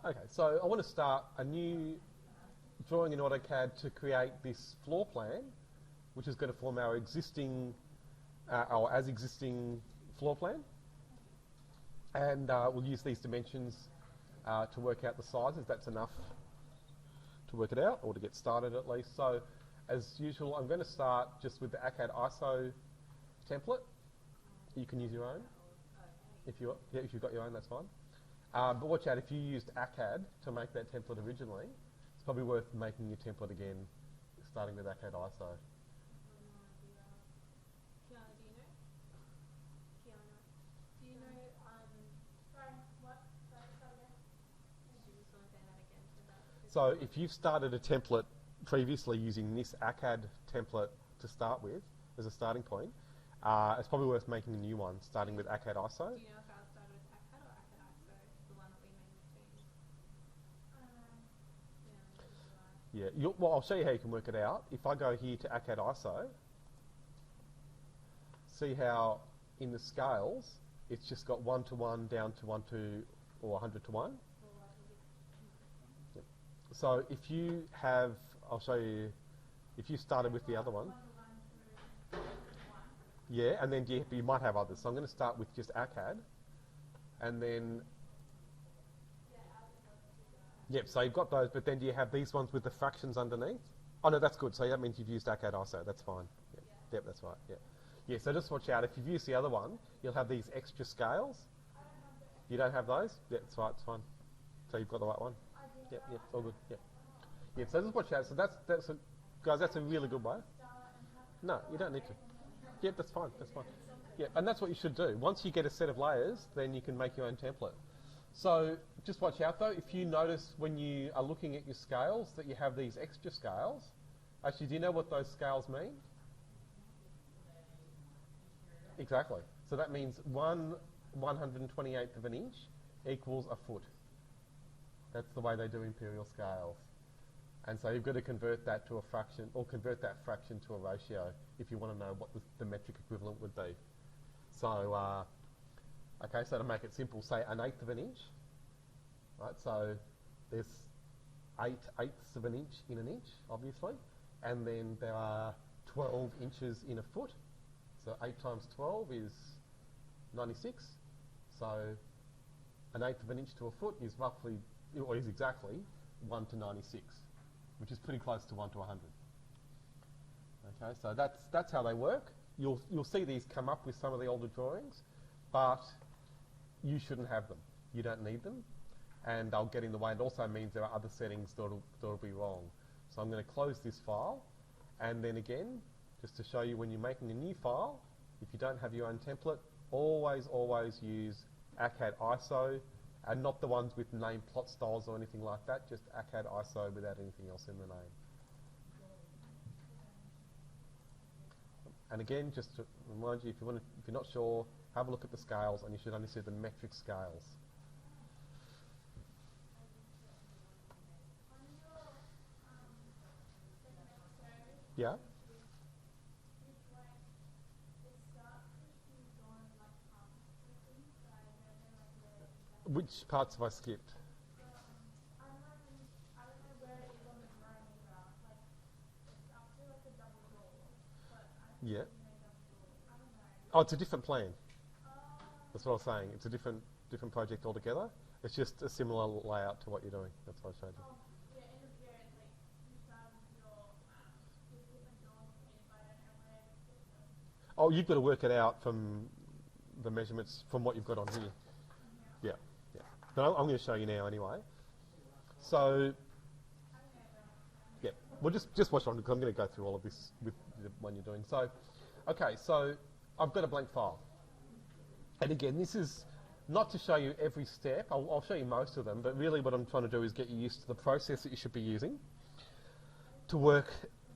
Okay, so I want to start a new drawing in AutoCAD to create this floor plan, which is going to form our existing, our as-existing floor plan. And we'll use these dimensions to work out the sizes. That's enough to work it out, or to get started at least. So, as usual, I'm going to start just with the AutoCAD ISO template. You can use your own. If you've got your own, that's fine. But watch out, if you used AutoCAD to make that template originally, it's probably worth making your template again, starting with AutoCAD ISO. So if you've started a template previously using this AutoCAD template to start with, as a starting point, it's probably worth making a new one, starting with AutoCAD ISO. Do you know if ours started with AutoCAD or AutoCAD ISO, the one that we mainly changed? Yeah, well, I'll show you how you can work it out. If I go here to AutoCAD ISO, see how in the scales, it's just got 1 to 1 down to 1 to, or 100 to 1. Yep. So if you have, I'll show you, if you started with the other one. Yeah, and then you might have others. So I'm going to start with just AutoCAD, and then, yep, so you've got those, but then do you have these ones with the fractions underneath? Oh no, that's good. So that means you've used AutoCAD ISO. That's fine. Yep, that's right. Yeah. Yeah, so just watch out. If you've used the other one, you'll have these extra scales. You don't have those? Yeah, that's right. It's fine. So you've got the right one. Yep, yep, all good. Yep. Yep. So just watch out. So guys, that's a really good way. No, you don't need to. Yep, that's fine. That's fine. Yeah, and that's what you should do. Once you get a set of layers, then you can make your own template. So just watch out though. If you notice when you are looking at your scales that you have these extra scales, actually, do you know what those scales mean? Exactly. So that means 1/128th of an inch equals a foot. That's the way they do imperial scales. And so you've got to convert that to a fraction, or convert that fraction to a ratio if you want to know what the metric equivalent would be. So, okay, so to make it simple, say 1/8 of an inch. Right, so there's 8/8ths of an inch in an inch, obviously. And then there are 12 inches in a foot. So 8 times 12 is 96. So 1/8 of an inch to a foot is roughly, or is exactly 1 to 96, which is pretty close to 1 to 100. Okay, so that's how they work. You'll see these come up with some of the older drawings, but you shouldn't have them. You don't need them, and they'll get in the way. It also means there are other settings that'll be wrong. So I'm going to close this file, and then again, just to show you when you're making a new file, if you don't have your own template, always use AutoCAD ISO, and not the ones with name plot styles or anything like that, just AutoCAD ISO without anything else in the name. And again, just to remind you, if you're not sure, have a look at the scales, and you should only see the metric scales. Yeah? Which parts have I skipped? Yeah. Oh, it's a different plan. That's what I was saying. It's a different project altogether. It's just a similar layout to what you're doing. That's what I showed you. Oh, you've got to work it out from the measurements from what you've got on here. Yeah, yeah. But I'm going to show you now anyway. So, yeah, well, just watch on because I'm going to go through all of this with the one you're doing. So, okay, so I've got a blank file. And again, this is not to show you every step. I'll show you most of them, but really what I'm trying to do is get you used to the process that you should be using to work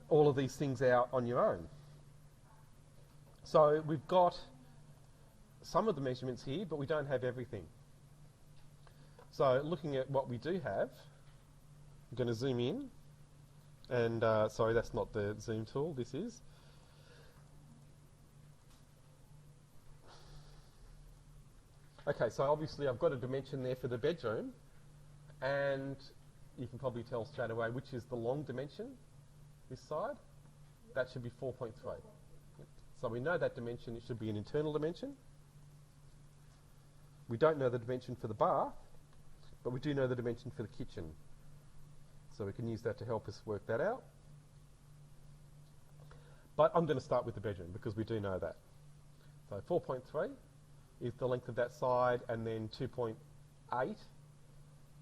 all of these things out on your own. So we've got some of the measurements here, but we don't have everything. So looking at what we do have, I'm going to zoom in, and sorry, that's not the zoom tool, this is. Okay, so obviously I've got a dimension there for the bedroom, And you can probably tell straight away which is the long dimension, this side. That should be 4.3. Yep. So we know that dimension, it should be an internal dimension. We don't know the dimension for the bath, but we do know the dimension for the kitchen. So we can use that to help us work that out. But I'm going to start with the bedroom because we do know that. So 4.3 is the length of that side, and then 2.8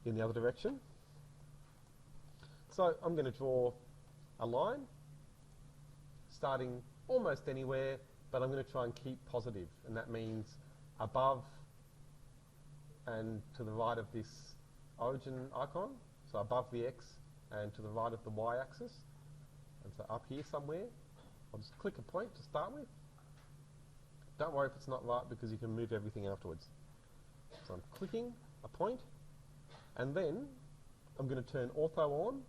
in the other direction. So I'm going to draw a line starting almost anywhere, but I'm going to try and keep positive, and that means above and to the right of this origin icon, so above the X and to the right of the Y axis, and so up here somewhere. I'll just click a point to start with. Don't worry if it's not right because you can move everything afterwards. So I'm clicking a point, and then I'm going to turn ortho on,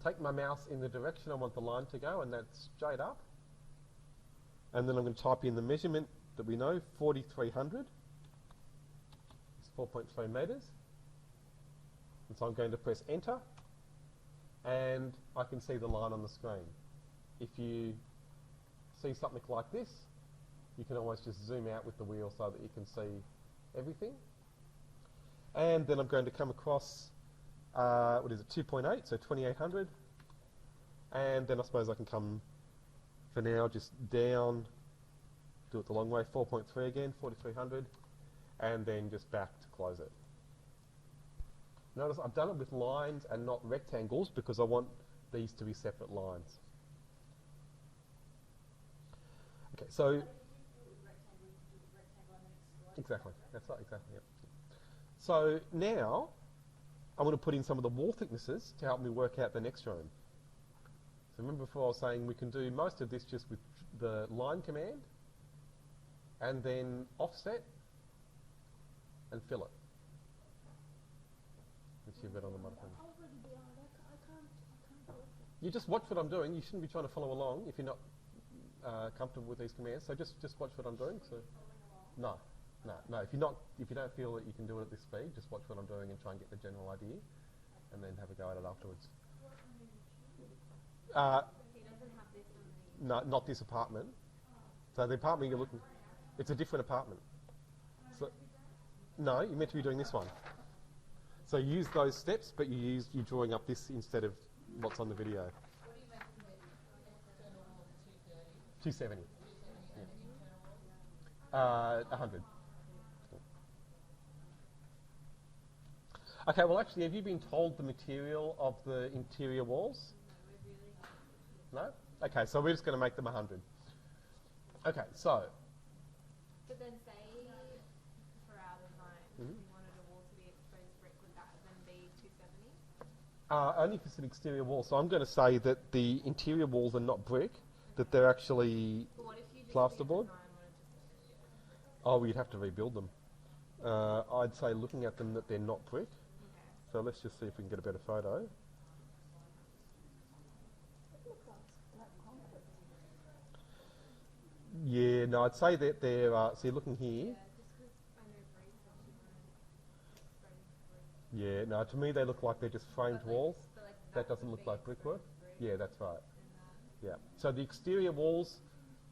take my mouse in the direction I want the line to go, and that's straight up, and then I'm going to type in the measurement that we know, 4,300. It's 4.3 metres. And so I'm going to press enter, and I can see the line on the screen. If you see something like this, you can always just zoom out with the wheel so that you can see everything. And then I'm going to come across, 2.8, so 2,800. And then I suppose I can come, for now, just down, do it the long way, 4.3 again, 4,300, and then just back to close it. Notice I've done it with lines and not rectangles because I want these to be separate lines. Okay, so exactly, that's right, exactly. Yep. So now I'm going to put in some of the wall thicknesses to help me work out the next room. So remember before I was saying we can do most of this just with the line command, and then offset and fill it. Which you've got on the monitor. You just watch what I'm doing. You shouldn't be trying to follow along if you're not comfortable with these commands. So just watch what I'm doing. So no. If you don't feel that you can do it at this speed, just watch what I'm doing and try and get the general idea, and then have a go at it afterwards. No, not this apartment. So the apartment you're looking, it's a different apartment. So, no, you're meant to be doing this one. So use those steps, but you're drawing up this instead of what's on the video. 270. Yeah. 100. Okay, well actually, have you been told the material of the interior walls? No? Okay, so we're just going to make them 100. Okay, so. But then say, for our design, if we wanted a wall to be exposed brick, would that then be 270? Only for some exterior walls. So I'm going to say that the interior walls are not brick, that they're actually plasterboard. Oh, we'd have to rebuild them. I'd say looking at them that they're not brick. Okay. So let's just see if we can get a better photo. Yeah, no, I'd say that they're, so you're looking here. Yeah, no, to me they look like they're just framed walls. That doesn't look like brickwork. Yeah, that's right. Yeah, so the exterior walls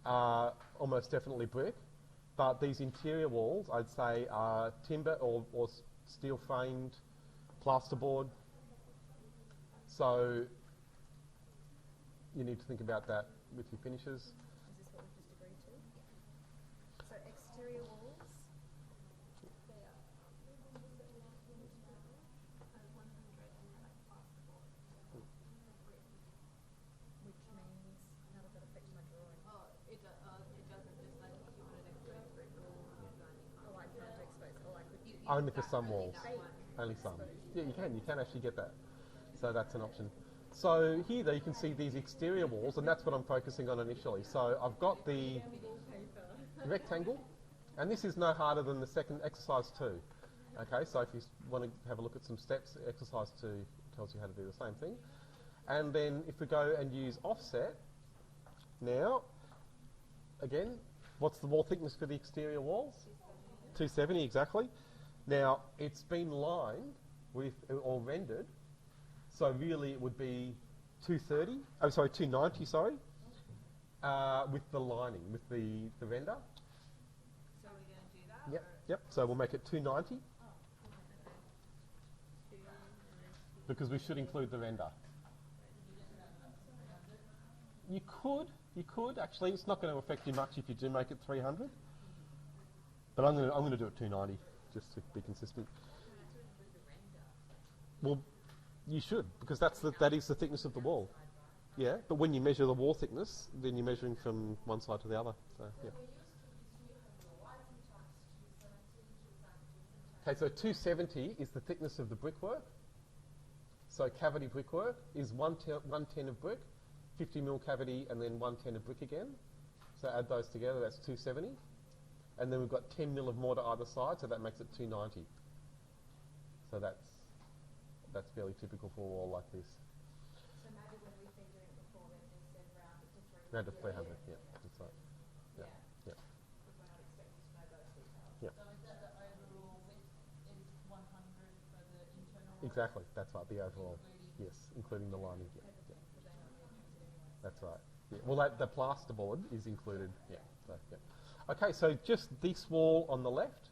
are almost definitely brick, but these interior walls, I'd say, are timber or steel framed plasterboard. So you need to think about that with your finishes. Is this what we've just agreed to? So exterior walls, they are 100 which means how does that affect my drawing? Oh, it doesn't, just like if you wanted to expose brick wall design, you can't. Oh, I can't expose. Oh, I could. Only for some walls. Only some. Exposed. Yeah, you can actually get that. So that's an option. So here though you can see these exterior walls, and that's what I'm focusing on initially. So I've got the rectangle, and this is no harder than the second exercise 2. Okay, so if you want to have a look at some steps, exercise 2 tells you how to do the same thing. And then if we go and use offset, now, again, what's the wall thickness for the exterior walls? 270 exactly. Now, it's been lined with, or rendered, so really it would be 230, oh sorry, 290, sorry, with the lining, with the render. So we're going to do that? Yep, or- yep, so we'll make it 290 Okay. Two, and then two. because we should include the render. You could actually. It's not going to affect you much if you do make it 300. But I'm going to do it 290 just to be consistent. Well, you should because that is the thickness of the wall. Yeah, but when you measure the wall thickness, then you're measuring from one side to the other. So yeah. Okay, so 270 is the thickness of the brickwork. So cavity brickwork is 110 of brick, 50 mil cavity, and then 110 of brick again. So add those together, that's 270. And then we've got 10 mil of mortar either side, so that makes it 290. So that's fairly typical for a wall like this. So maybe when we figure it before, then just said round it to 300. Round to 300, yeah, that's right. Yeah, yeah, Because we're not expecting to know those details. yeah. So is that the overall width is 100 for the internal? Exactly, that's right, the overall. Including- Yes, including the lining, yeah. Yeah. Because they're not really interested anyway. That's right. Yeah. Well, the plasterboard is included. Yeah. So, yeah. Okay, so just this wall on the left,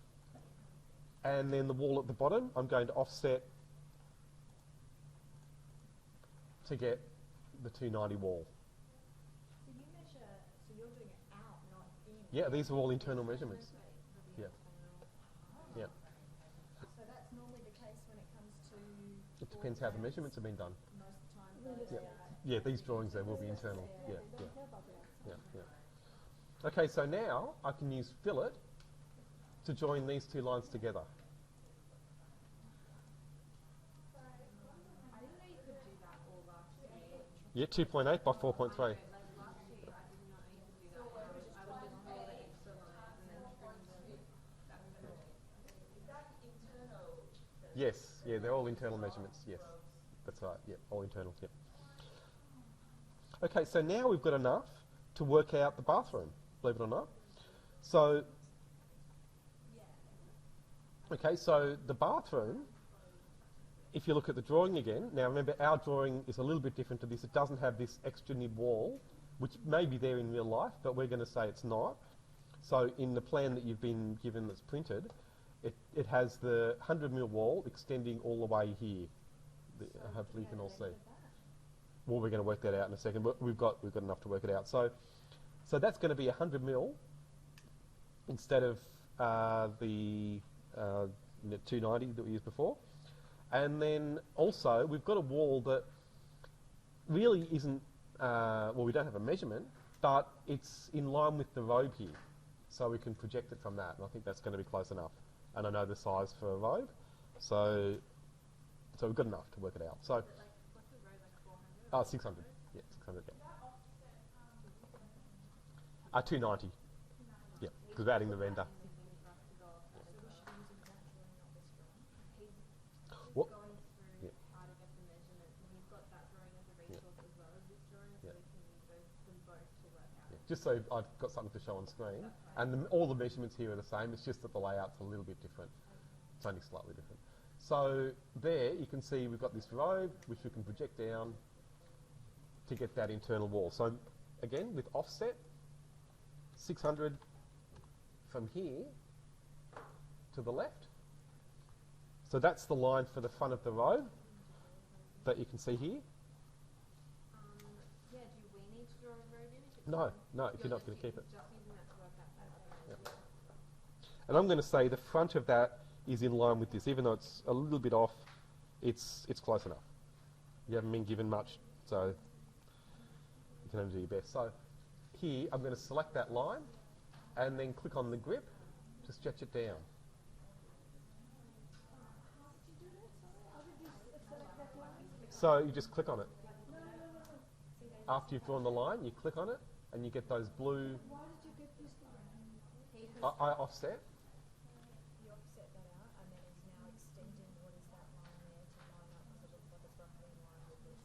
and then the wall at the bottom, I'm going to offset to get the 290 wall. So you measure, so you're doing it out, not in. Yeah, these are all internal measurements. Yeah. Yeah. So that's normally the case when it comes to. It depends how the measurements have been done. Most of the time, those Yeah. are. Yeah, these drawings there will be internal. Yeah, yeah. Yeah, yeah. Okay, so now I can use fillet to join these two lines together. I didn't know you could do that all last year. Yeah, 2.8 by 4.3. Like last year, I did not know you could do that. I would just draw the extra lines and then trim them. Yes, yeah, they're all internal measurements, yes. That's right, yeah, all internal, yeah. Okay, so now we've got enough to work out the bathroom, believe it or not. So, okay, so the bathroom, if you look at the drawing again, now remember our drawing is a little bit different to this. It doesn't have this extra nib wall, which may be there in real life, but we're going to say it's not. So in the plan that you've been given that's printed, it has the 100 mil wall extending all the way here. Hopefully you can all see. Well, we're going to work that out in a second, but we've got enough to work it out. So that's going to be 100 mil instead of the 290 that we used before. And then also we've got a wall that really isn't, well, we don't have a measurement, but it's in line with the robe here. So we can project it from that, and I think that's going to be close enough. And I know the size for a robe, so we've got enough to work it out. So, What's the road, like 400? 600. Yeah, 600. Yeah. 290. Yeah, because we're adding the render. What? Going through Yeah. how to get the measurements, and we've got that drawing as a resource as well as this drawing, so Yeah. we can use them both to work out. Yeah, just so I've got something to show on screen. And all the measurements here are the same, it's just that the layout's a little bit different. It's only slightly different. So there you can see we've got this robe, which we can project down to get that internal wall. So again, with offset, 600 from here to the left. So that's the line for the front of the robe that you can see here. Yeah, do we need to draw a road in? If it's No, on- no, if you're not going to keep it. Just using that to work out that. And I'm going to say the front of that is in line with this, even though it's a little bit off, it's close enough. You haven't been given much, so you can only do your best. So here, I'm going to select that line and then click on the grip to stretch it down. So you just click on it. After you've drawn the line, you click on it and you get those blue. I offset. You offset that out, and then it's now extending what is that line there to line up, because it looks like it's roughly in line with this.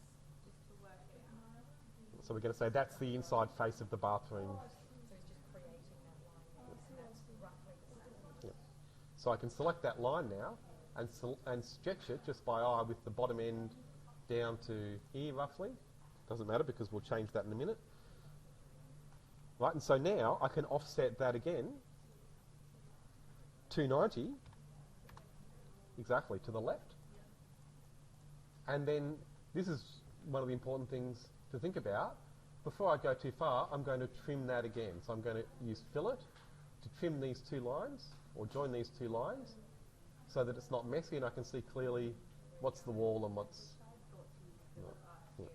Just to work it out. So we're going to say that's the inside face of the bathroom. So it's just creating that line there, and that's roughly the same. So I can select that line now and stretch it just by eye with the bottom end down to here roughly. Doesn't matter because we'll change that in a minute. Right, and so now I can offset that again, 290, exactly, to the left. And then this is one of the important things to think about. Before I go too far, I'm going to trim that again. So I'm going to use fillet to trim these two lines, or join these two lines, so that it's not messy and I can see clearly what's the wall and what's... Yeah.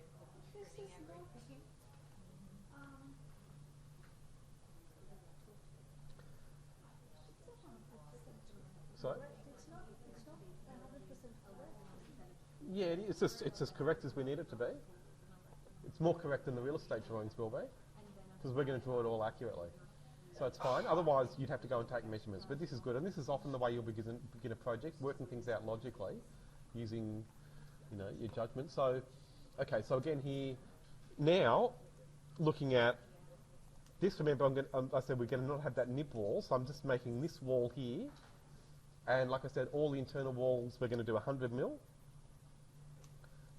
Sorry? Yeah, it's as correct as we need it to be. It's more correct than the real estate drawings will be, because we're going to draw it all accurately. So it's fine. Otherwise, you'd have to go and take measurements. But this is good, and this is often the way you'll begin a project, working things out logically, using, your judgment. So, okay. So again, here now, looking at this. Remember, I said we're going to not have that nib wall, so I'm just making this wall here, and like I said, all the internal walls we're going to do 100 mil.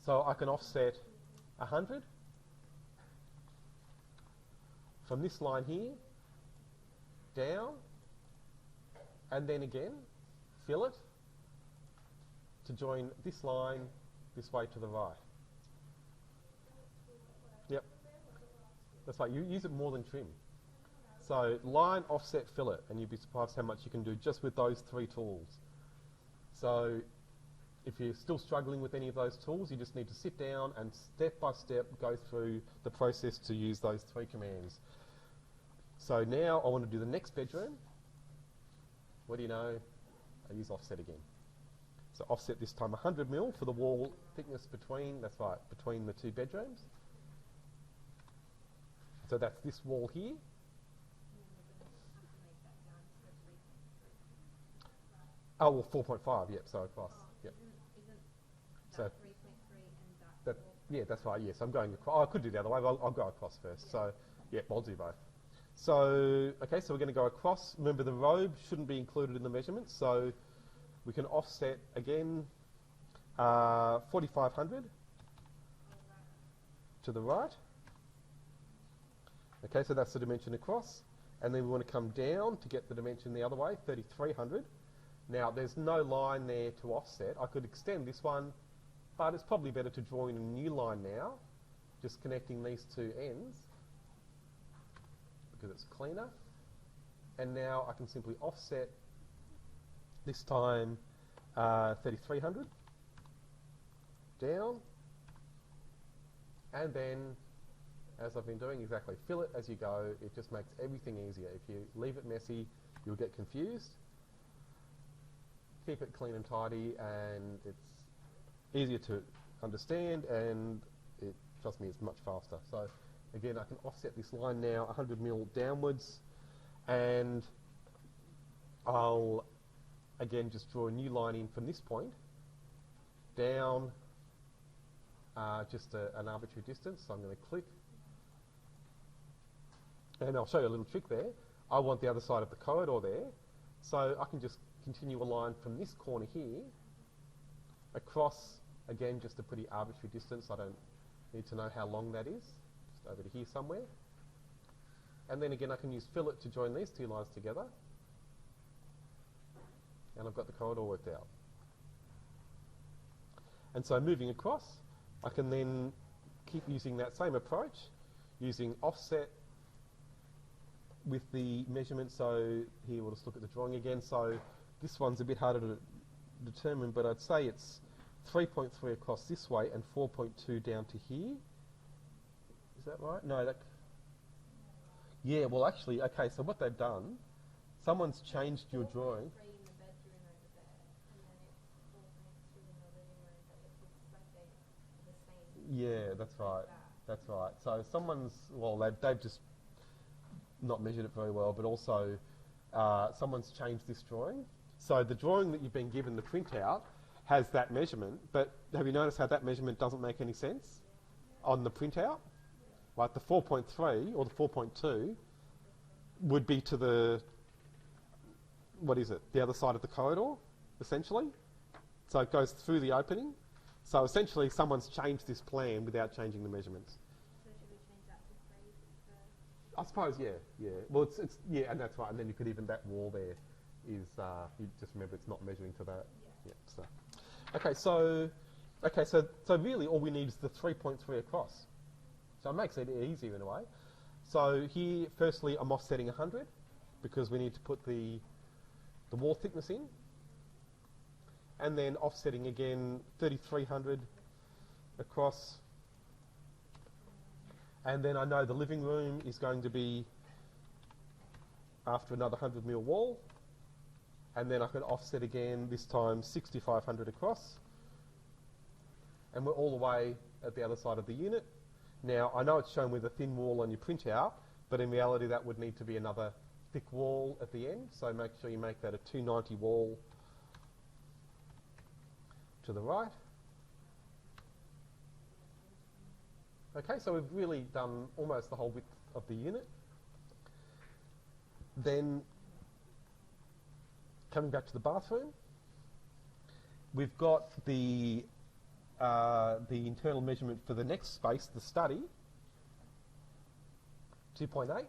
So I can offset 100 from this line here down, and then again fillet to join this line this way to the right. Yep, that's right. You use it more than trim. So line, offset, fillet, and you'd be surprised how much you can do just with those three tools. So if you're still struggling with any of those tools, you just need to sit down and step by step go through the process to use those three commands. So now I want to do the next bedroom. What do you know? I use offset again. So offset this time 100 mil for the wall thickness between, that's right, between the two bedrooms. So that's this wall here. Oh, well, 4.5, yep, so across, yep. So that, yeah, that's right, yes, I'm going across. Oh, I could do the other way, but I'll go across first. So, yeah, I'll do both. So, okay, so we're going to go across. Remember, the robe shouldn't be included in the measurement, so we can offset again 4,500 to the right. Okay, so that's the dimension across. And then we want to come down to get the dimension the other way, 3,300. Now, there's no line there to offset. I could extend this one, but it's probably better to draw in a new line now, just connecting these two ends, because it's cleaner. And now I can simply offset, this time 3,300, down, and then, as I've been doing, exactly, fill it as you go. It just makes everything easier. If you leave it messy, you'll get confused. Keep it clean and tidy, and it's easier to understand, and trust me, it's much faster. So again, I can offset this line now 100 mil downwards, and I'll again just draw a new line in from this point down just an arbitrary distance. So I'm going to click, and I'll show you a little trick there. I want the other side of the corridor there, so I can just continue a line from this corner here across, again, just a pretty arbitrary distance. I don't need to know how long that is, just over to here somewhere. And then again, I can use fillet to join these two lines together, and I've got the corridor worked out. And so moving across, I can then keep using that same approach, using offset with the measurement. So here we'll just look at the drawing again. So this one's a bit harder to determine, but I'd say it's 3.3 across this way and 4.2 down to here. Is that right? No, that... Yeah, well actually, okay, so what they've done, someone's changed your drawing. Yeah, that's right. That's right. So someone's, well, they've just not measured it very well, but also someone's changed this drawing. So the drawing that you've been given, the printout, has that measurement, but have you noticed how that measurement doesn't make any sense on the printout? Like the 4.3 or the 4.2 would be to the what is it, the other side of the corridor, essentially. So it goes through the opening. So essentially someone's changed this plan without changing the measurements. So should we change that to 3 for I suppose, yeah. Well, it's yeah, and that's right. And then you could even, that wall there is, you just remember it's not measuring to that. Yeah. So, so really all we need is the 3.3 across. So it makes it easier in a way. So here, firstly, I'm offsetting 100 because we need to put the wall thickness in. And then offsetting again 3,300 across. And then I know the living room is going to be after another 100 mil wall. And then I can offset again, this time 6,500 across. And we're all the way at the other side of the unit. Now, I know it's shown with a thin wall on your printout, but in reality that would need to be another thick wall at the end. So make sure you make that a 290 wall to the right. Okay, so we've really done almost the whole width of the unit. Then, coming back to the bathroom, we've got the internal measurement for the next space, the study, 2.8.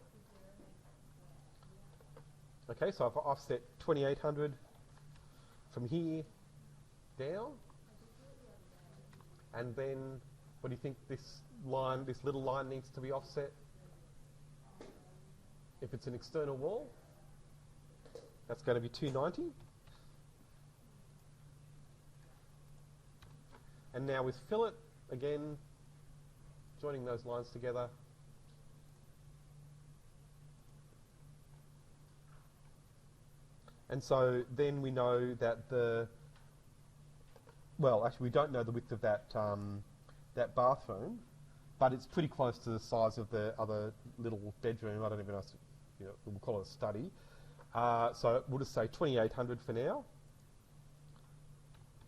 Okay, so if I offset 2,800 from here down, and then what do you think this line, this little line needs to be offset? If it's an external wall, that's going to be 290. And now with fillet, again, joining those lines together. And so then we know that well, actually we don't know the width of that, that bathroom, but it's pretty close to the size of the other little bedroom. I don't even know, we'll call it a study. So we'll just say 2,800 for now.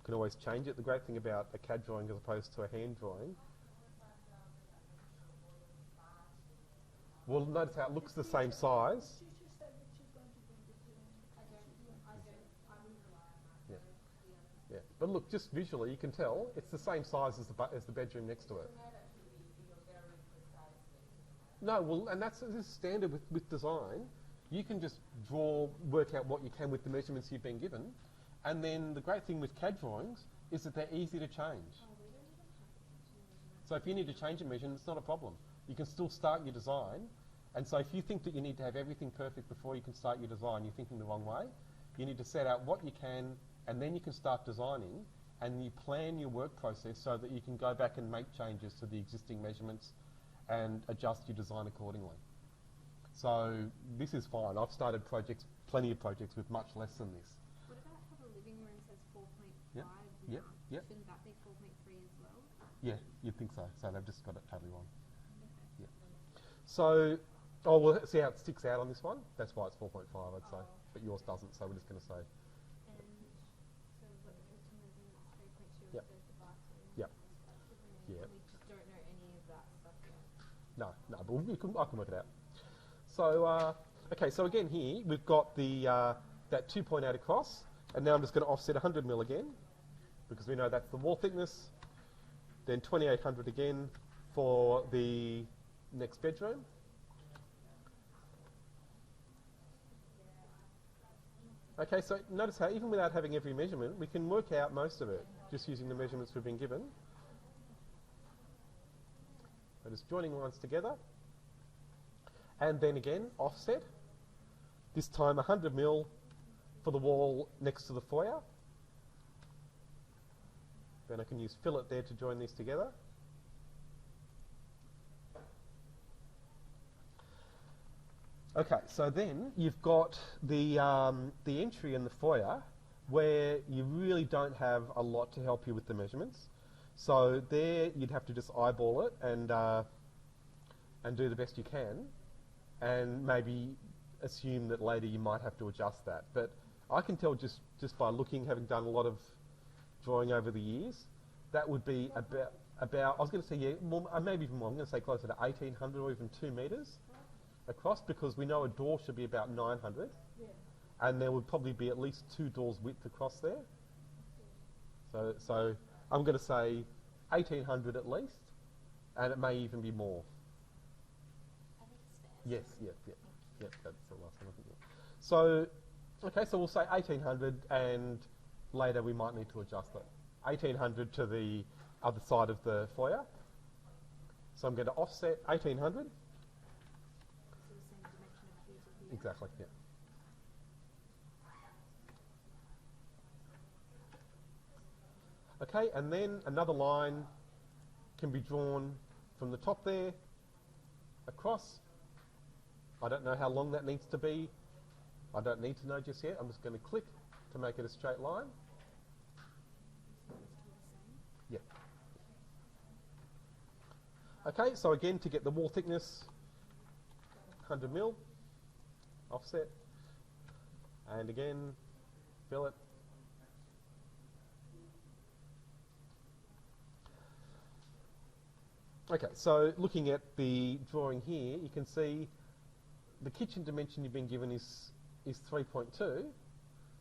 Can always change it. The great thing about a CAD drawing as opposed to a hand drawing, well, notice how it looks the same size. Yeah, but look, just visually, you can tell it's the same size as the bedroom next to it. No, well, and this is standard with design. You can just work out what you can with the measurements you've been given, and then the great thing with CAD drawings is that they're easy to change. So if you need to change a measurement, it's not a problem. You can still start your design, and so if you think that you need to have everything perfect before you can start your design, you're thinking the wrong way. You need to set out what you can, and then you can start designing, and you plan your work process so that you can go back and make changes to the existing measurements and adjust your design accordingly. So this is fine. I've started plenty of projects with much less than this. What about how the living room says 4.5 Yep. now? Yep. Shouldn't that be 4.3 as well? Yeah, you'd think so. So they've just got it totally wrong. Okay. Yeah. So, we'll see how it sticks out on this one. That's why it's 4.5, I'd say. But yours doesn't, so we're just going to say. And so what the kitchen measurement 3.2 Yep. says the bathroom. Yep. And Yeah. we just don't know any of that stuff yet. No, but I can work it out. So, okay, so again here, we've got that 2.8 across, and now I'm just going to offset 100 mil again, because we know that's the wall thickness. Then 2,800 again for the next bedroom. Okay, so notice how even without having every measurement, we can work out most of it just using the measurements we've been given. So just joining lines together. And then again, offset. This time 100 mil for the wall next to the foyer. Then I can use fillet there to join these together. Okay, so then you've got the entry and the foyer where you really don't have a lot to help you with the measurements. So there you'd have to just eyeball it and do the best you can, and maybe assume that later you might have to adjust that. But I can tell just by looking, having done a lot of drawing over the years, that would be about I was going to say, yeah, more, maybe even more. I'm going to say closer to 1,800 or even 2 metres across, because we know a door should be about 900. Yeah. and there would probably be at least 2 doors width across there. So I'm going to say 1800 at least, and it may even be more. Are they stairs? Yes, yep, that's the last one I think. So, okay, so we'll say 1800, and later we might need to adjust it. 1800 to the other side of the foyer. So I'm going to offset 1800. So the same dimension of here to here. Exactly, yeah. Okay, and then another line can be drawn from the top there across. I don't know how long that needs to be. I don't need to know just yet. I'm just going to click to make it a straight line. Yeah. Okay, so again, to get the wall thickness, 100 mil, offset, and again, fillet. Okay, so looking at the drawing here, you can see the kitchen dimension you've been given is 3.2,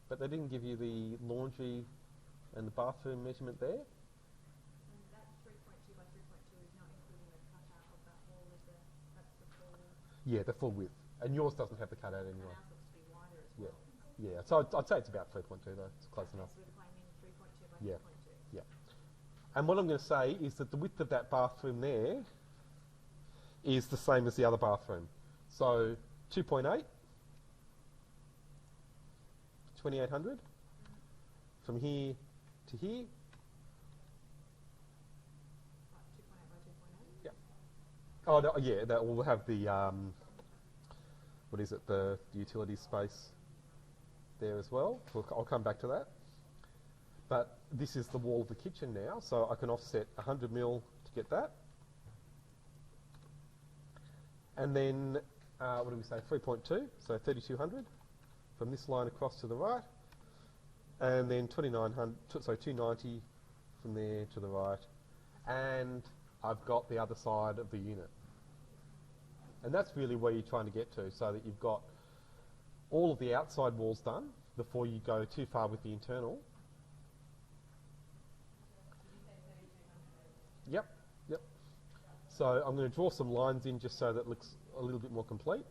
but they didn't give you the laundry and the bathroom measurement there. And that 3.2 by 3.2 is not including the cutout of that wall, is it? That's the full. Yeah, the full width. And yours doesn't have the cutout And anyway. ours looks to be wider as Yeah. well. Yeah, so I'd say it's about 3.2 though. It's close Okay, enough. so we're claiming 3.2 by Yeah. 3.2. Yeah. And what I'm going to say is that the width of that bathroom there is the same as the other bathroom. So 2.8, 2800, from here to here. 2.8 by 2.8. Yeah. Oh, no, yeah, that will have the, what is it, the utility space there as well. I'll come back to that. But this is the wall of the kitchen now, so I can offset 100 mil to get that. And then, what do we say, 3.2, so 3200 from this line across to the right. And then 290 from there to the right. And I've got the other side of the unit. And that's really where you're trying to get to, so that you've got all of the outside walls done before you go too far with the internal. Yep. So I'm going to draw some lines in just so that it looks a little bit more complete.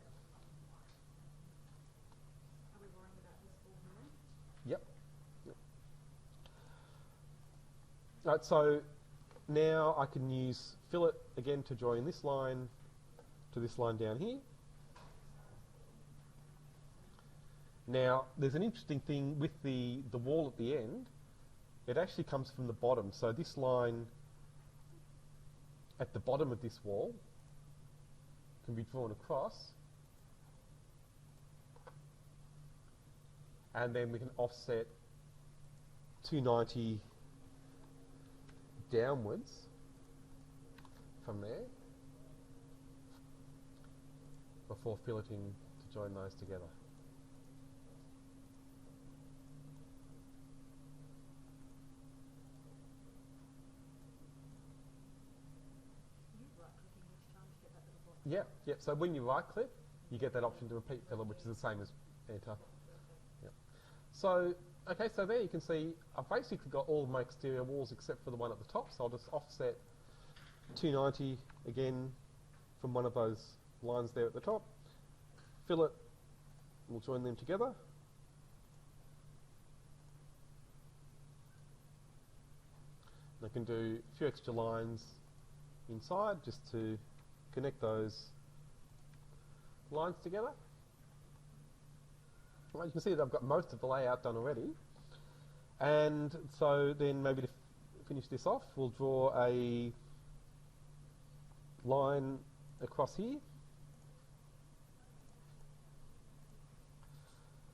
Are we worrying about this wall here? Yep. Right, so now I can use fillet again to draw in this line to this line down here. Now, there's an interesting thing with the wall at the end. It actually comes from the bottom. So this line at the bottom of this wall can be drawn across, and then we can offset 290 downwards from there before filleting to join those together. Yeah. So when you right click, you get that option to repeat fillet, which is the same as enter. Yep. So, okay, so there you can see I've basically got all of my exterior walls except for the one at the top, so I'll just offset 290 again from one of those lines there at the top. Fillet, we'll join them together. And I can do a few extra lines inside just to connect those lines together. Well, you can see that I've got most of the layout done already. And so then maybe to finish this off, we'll draw a line across here.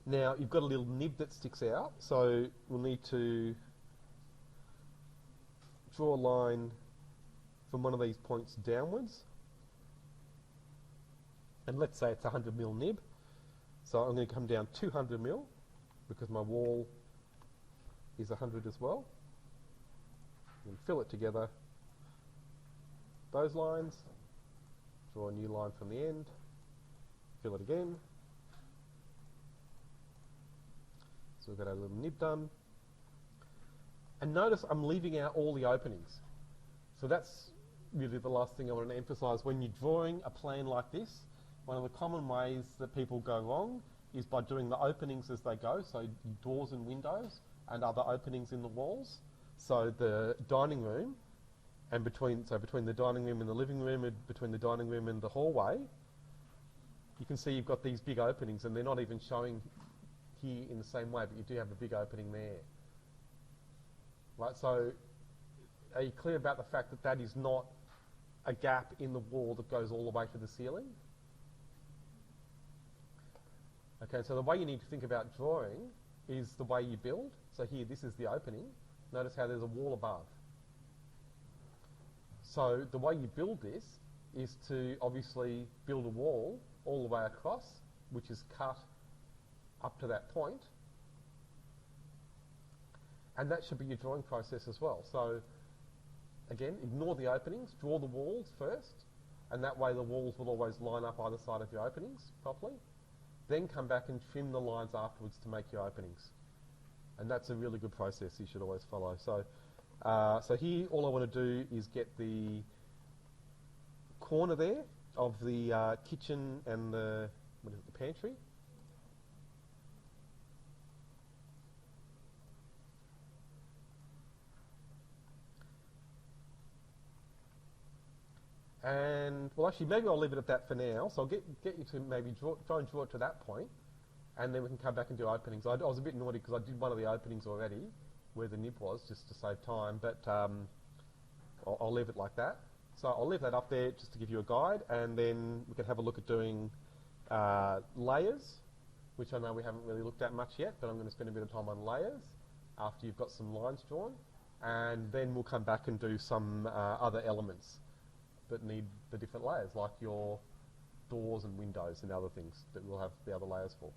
Now, you've got a little nib that sticks out, so we'll need to draw a line from one of these points downwards. And let's say it's a 100 mil nib. So I'm going to come down 200 mil because my wall is 100 as well. And fill it together. Those lines. Draw a new line from the end. Fill it again. So we've got our little nib done. And notice I'm leaving out all the openings. So that's really the last thing I want to emphasise. When you're drawing a plan like this, one of the common ways that people go wrong is by doing the openings as they go, so doors and windows and other openings in the walls. So the dining room, and between the dining room and the living room, and between the dining room and the hallway, you can see you've got these big openings, and they're not even showing here in the same way, but you do have a big opening there. Right, so are you clear about the fact that that is not a gap in the wall that goes all the way to the ceiling? Okay, so the way you need to think about drawing is the way you build. So here, this is the opening. Notice how there's a wall above. So the way you build this is to obviously build a wall all the way across, which is cut up to that point. And that should be your drawing process as well. So again, ignore the openings, draw the walls first, and that way the walls will always line up either side of your openings properly. Then come back and trim the lines afterwards to make your openings. And that's a really good process you should always follow. So, so here all I want to do is get the corner there of the kitchen and the pantry. And, well, actually, maybe I'll leave it at that for now. So I'll get you to maybe try and draw it to that point, and then we can come back and do openings. I was a bit naughty because I did one of the openings already, where the nib was, just to save time, but I'll leave it like that. So I'll leave that up there just to give you a guide, and then we can have a look at doing layers, which I know we haven't really looked at much yet, but I'm going to spend a bit of time on layers after you've got some lines drawn, and then we'll come back and do some other elements that need the different layers, like your doors and windows and other things that we'll have the other layers for.